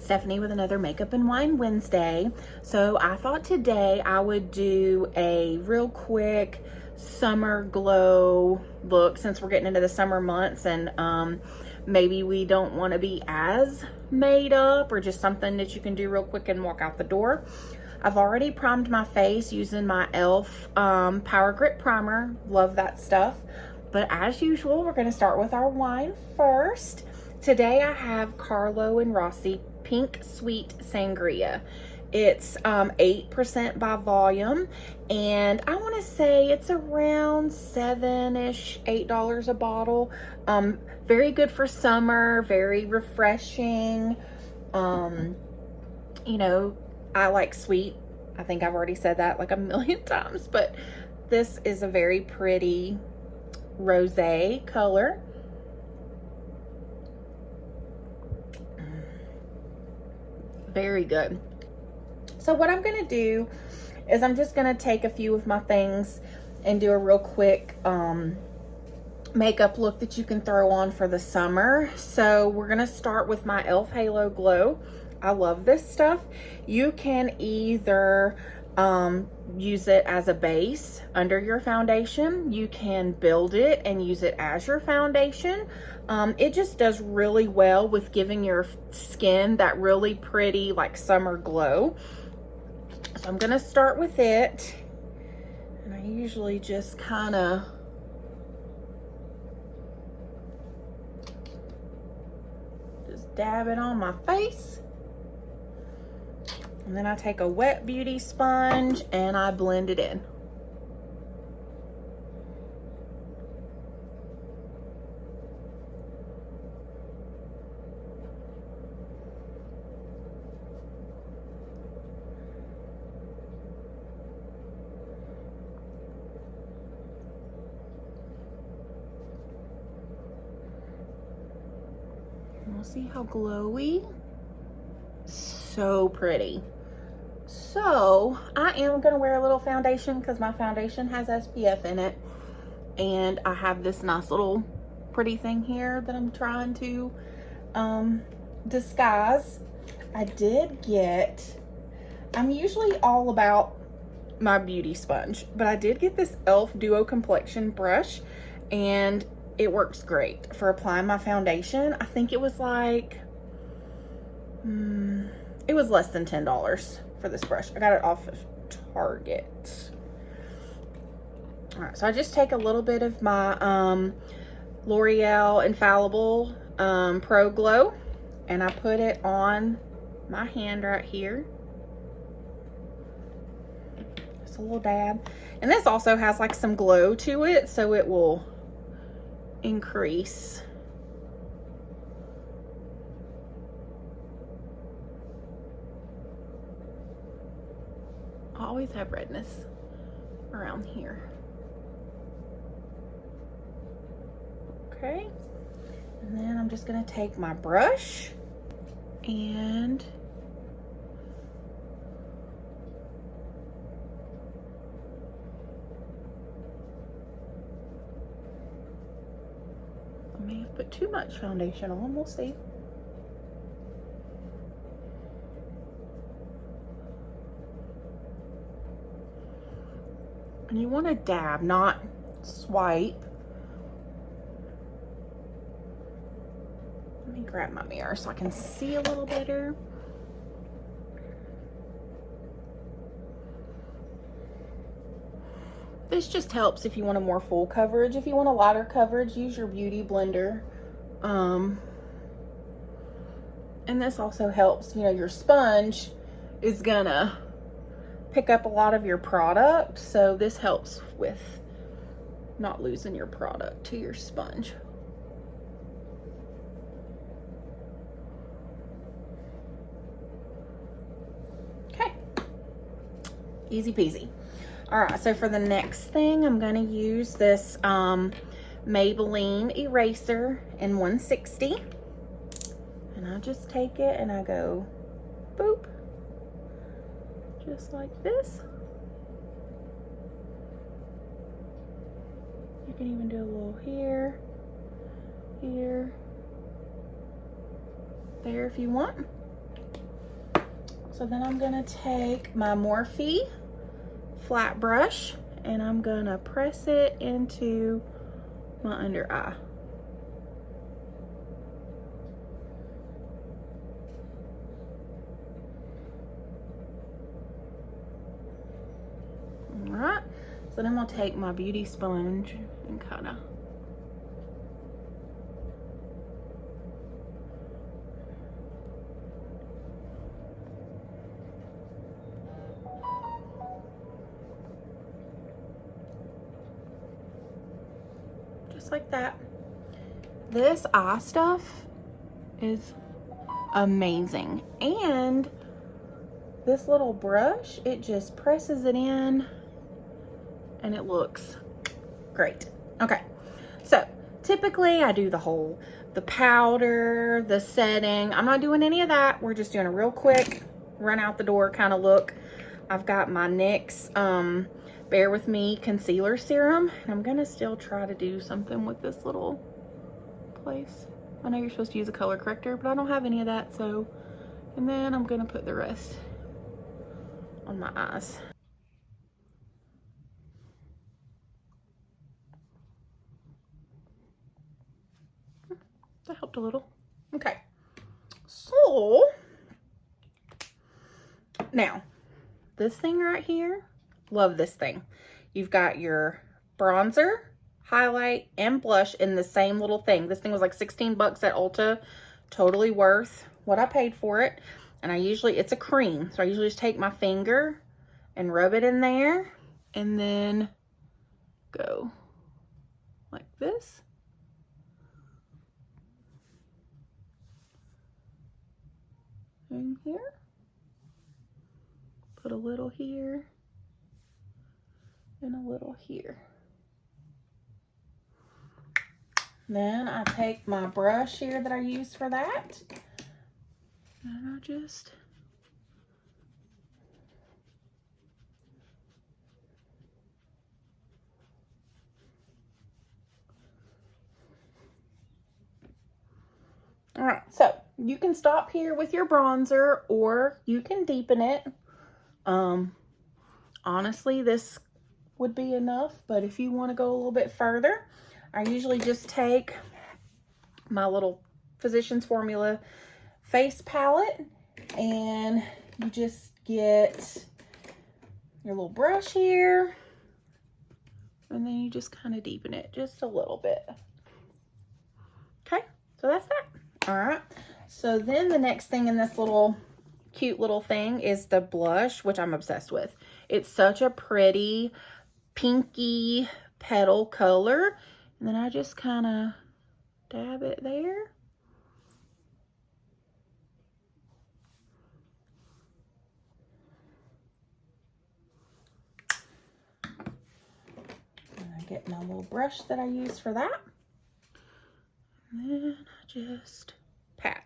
it's Stephanie with another Makeup and Wine Wednesday. So I thought today I would do a real quick summer glow look since we're getting into the summer months, and maybe we don't want to be as made up, or just something that you can do real quick and walk out the door. I've already primed my face using my e.l.f. Power Grip Primer. Love that stuff. But as usual, we're going to start with our wine first. Today I have Carlo and Rossi Pink Sweet Sangria. It's 8% by volume, and I want to say it's around $7-ish, $8 a bottle. Very good for summer, very refreshing. You know, I like sweet. I think I've already said that like a million times, but this is a very pretty rosé color. Very good. So what I'm gonna do is I'm just gonna take a few of my things and do a real quick makeup look that you can throw on for the summer. So we're gonna start with my e.l.f. Halo Glow. I love this stuff. You can either use it as a base under your foundation. You can build it and use it as your foundation. It just does really well with giving your skin that really pretty like summer glow. So I'm gonna start with it, and I usually just kind of dab it on my face, and then I take a wet beauty sponge and I blend it in. We'll see how glowy. So pretty. So I am gonna wear a little foundation because my foundation has SPF in it, and I have this nice little pretty thing here that I'm trying to disguise. I'm usually all about my beauty sponge, but I did get this e.l.f. Duo Complexion brush, and it works great for applying my foundation. I think it was like, it was less than $10 for this brush. I got it off of Target. All right, so I just take a little bit of my L'Oreal Infallible Pro Glow, and I put it on my hand right here. Just a little dab. And this also has like some glow to it, so it will increase. I always have redness around here. Okay, and then I'm just gonna take my brush and I may have put too much foundation on, we'll see. And you want to dab, not swipe. Let me grab my mirror so I can see a little better. This just helps if you want a more full coverage. If you want a lighter coverage, use your beauty blender. And this also helps, you know, your sponge is gonna pick up a lot of your product, so this helps with not losing your product to your sponge. Okay, easy peasy. All right, so for the next thing, I'm gonna use this Maybelline eraser in 160, and I just take it and I go boop, just like this. You can even do a little here, here, there if you want. So then I'm gonna take my Morphe flat brush and I'm gonna press it into my under eye. All right, so then I'm gonna take my beauty sponge and kind of just like that. This eye stuff is amazing, and this little brush, it just presses it in and it looks great. Okay, so typically I do the powder, the setting. I'm not doing any of that. We're just doing a real quick run out the door kind of look. I've got my NYX Bear With Me concealer serum, and I'm gonna still try to do something with this little place. I know you're supposed to use a color corrector, but I don't have any of that, so, and then I'm gonna put the rest on my eyes. That helped a little. Okay, so now this thing right here, love this thing. You've got your bronzer, highlight, and blush in the same little thing. This thing was like 16 bucks at Ulta. Totally worth what I paid for it. And it's a cream, so I usually just take my finger and rub it in there and then go like this. In here. Put a little here and a little here. Then I take my brush here that I used for that, and I just all right, so you can stop here with your bronzer or you can deepen it. Honestly, this would be enough, but if you want to go a little bit further, I usually just take my little Physicians Formula face palette and you just get your little brush here and then you just kind of deepen it just a little bit. Okay, so that's that. All right, so then the next thing in this little cute little thing is the blush, which I'm obsessed with. It's such a pretty pinky petal color, and then I just kind of dab it there. And I get my little brush that I use for that, and then I just pat.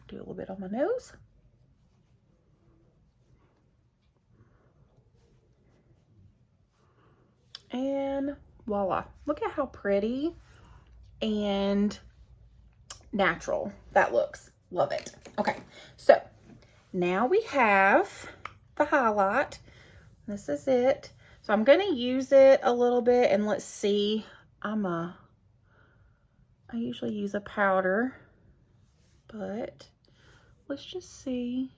Do a little bit on my nose. And voila. Look at how pretty and natural that looks. Love it. Okay, so now we have the highlight. This is it. So I'm going to use it a little bit, and let's see. I usually use a powder, but let's just see.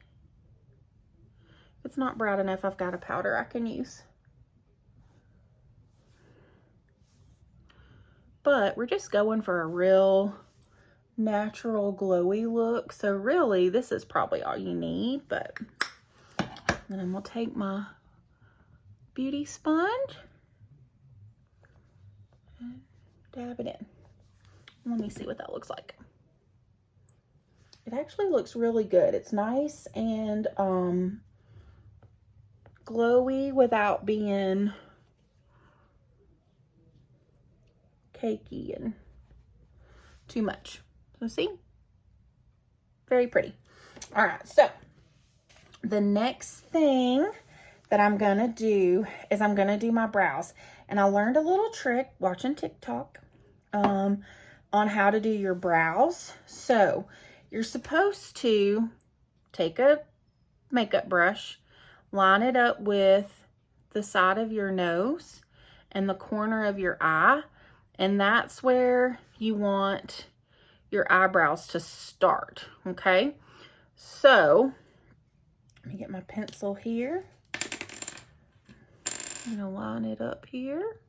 If it's not bright enough, I've got a powder I can use. But we're just going for a real natural glowy look. So really, this is probably all you need, but then I'm gonna take my beauty sponge and dab it in. Let me see what that looks like. It actually looks really good. It's nice and glowy without being cakey and too much. So see? Very pretty. All right, so the next thing that I'm gonna do is I'm gonna do my brows. And I learned a little trick watching TikTok. on how to do your brows. So you're supposed to take a makeup brush, line it up with the side of your nose and the corner of your eye, and that's where you want your eyebrows to start, okay? So let me get my pencil here. I'm gonna line it up here,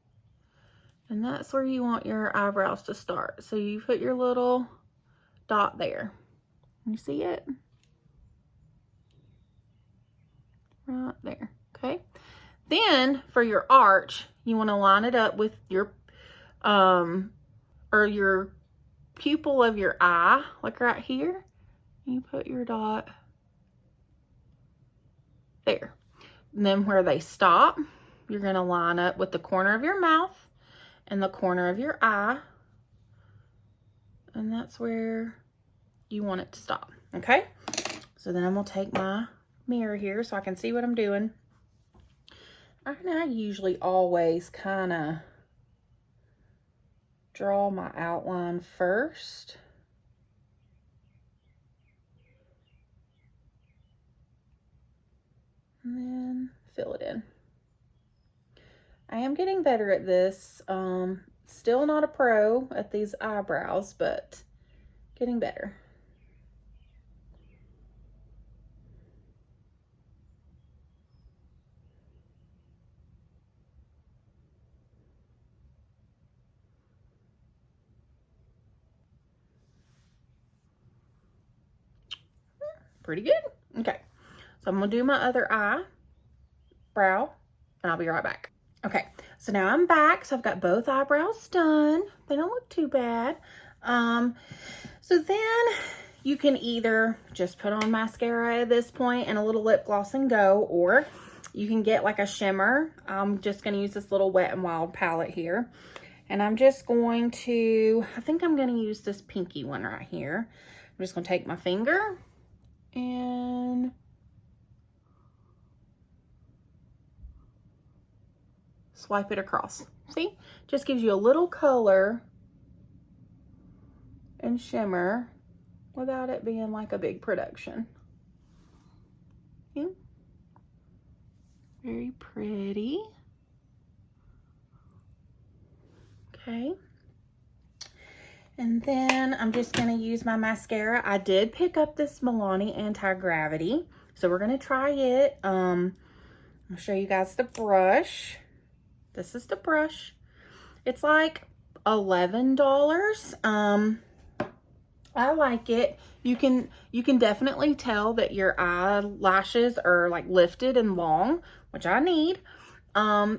and that's where you want your eyebrows to start. So you put your little dot there. You see it? Right there, okay? Then for your arch, you want to line it up with your or your pupil of your eye, like right here. You put your dot there. And then where they stop, you're going to line up with the corner of your mouth and the corner of your eye. And that's where you want it to stop, okay? So then I'm going to take my mirror here so I can see what I'm doing. I usually always kind of draw my outline first. And then fill it in. I am getting better at this. Still not a pro at these eyebrows, but getting better. Pretty good. Okay, so I'm gonna do my other eyebrow and I'll be right back. Okay, so now I'm back. So I've got both eyebrows done. They don't look too bad. So then you can either just put on mascara at this point and a little lip gloss and go, or you can get like a shimmer. I'm just gonna use this little Wet n Wild palette here. And I'm just going to, I think I'm gonna use this pinky one right here. I'm just gonna take my finger and swipe it across. See? Just gives you a little color and shimmer without it being like a big production. See? Very pretty. Okay. And then I'm just going to use my mascara. I did pick up this Milani Antigravity, so we're going to try it. I'll show you guys the brush. This is the brush. It's like $11. I like it. You can definitely tell that your eyelashes are like lifted and long, which I need.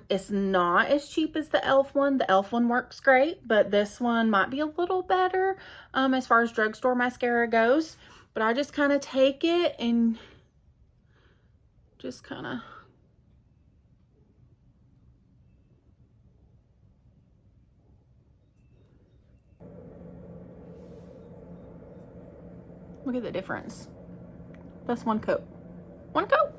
It's not as cheap as the e.l.f. one. The e.l.f. one works great, but this one might be a little better as far as drugstore mascara goes. But I just kind of take it and just kind of look at the difference. That's one coat. One coat.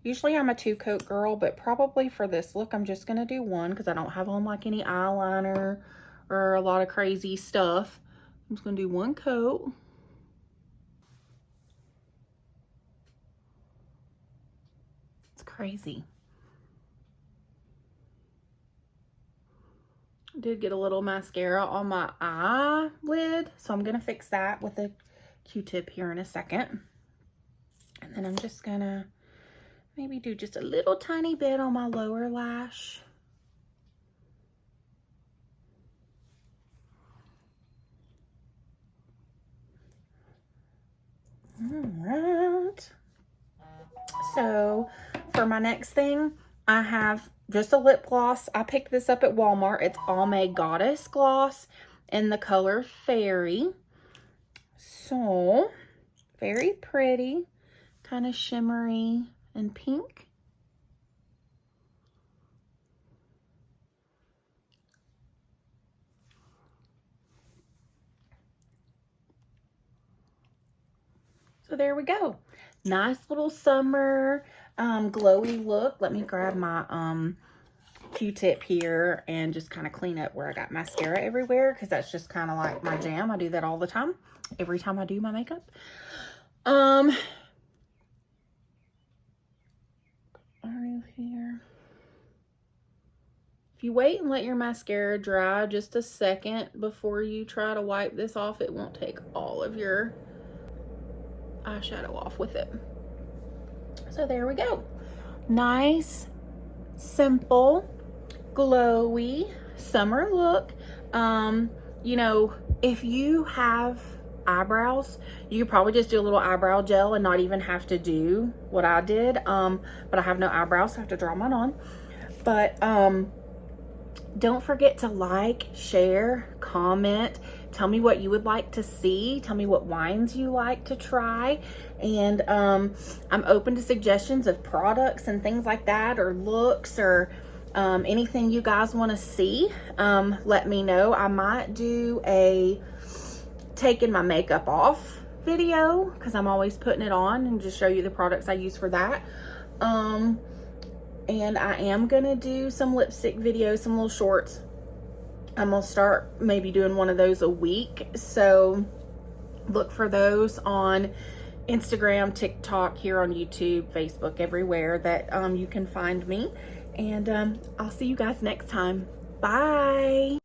Usually I'm a 2-coat girl, but probably for this look, I'm just going to do one because I don't have on like any eyeliner or a lot of crazy stuff. I'm just going to do one coat. It's crazy. I did get a little mascara on my eyelid, so I'm going to fix that with a Q-tip here in a second. And then I'm just going to maybe do just a little tiny bit on my lower lash. All right. So for my next thing, I have just a lip gloss. I picked this up at Walmart. It's Almay Goddess Gloss in the color Fairy. So very pretty, kind of shimmery and pink. So there we go. Nice little summer glowy look. Let me grab my Q-tip here and just kind of clean up where I got mascara everywhere, because that's just kind of like my jam. I do that all the time, every time I do my makeup. Here. If you wait and let your mascara dry just a second before you try to wipe this off, it won't take all of your eyeshadow off with it. So there we go. Nice, simple, glowy summer look. You know, if you have eyebrows, you could probably just do a little eyebrow gel and not even have to do what I did. But I have no eyebrows, so I have to draw mine on. But don't forget to like, share, comment, tell me what you would like to see, tell me what wines you like to try, and I'm open to suggestions of products and things like that, or looks, or anything you guys want to see. Let me know. I might do a taking my makeup off video, because I'm always putting it on, and just show you the products I use for that. And I am gonna do some lipstick videos, some little shorts. I'm gonna start maybe doing one of those a week, so look for those on Instagram, TikTok, here on YouTube, Facebook, everywhere that you can find me. And I'll see you guys next time. Bye.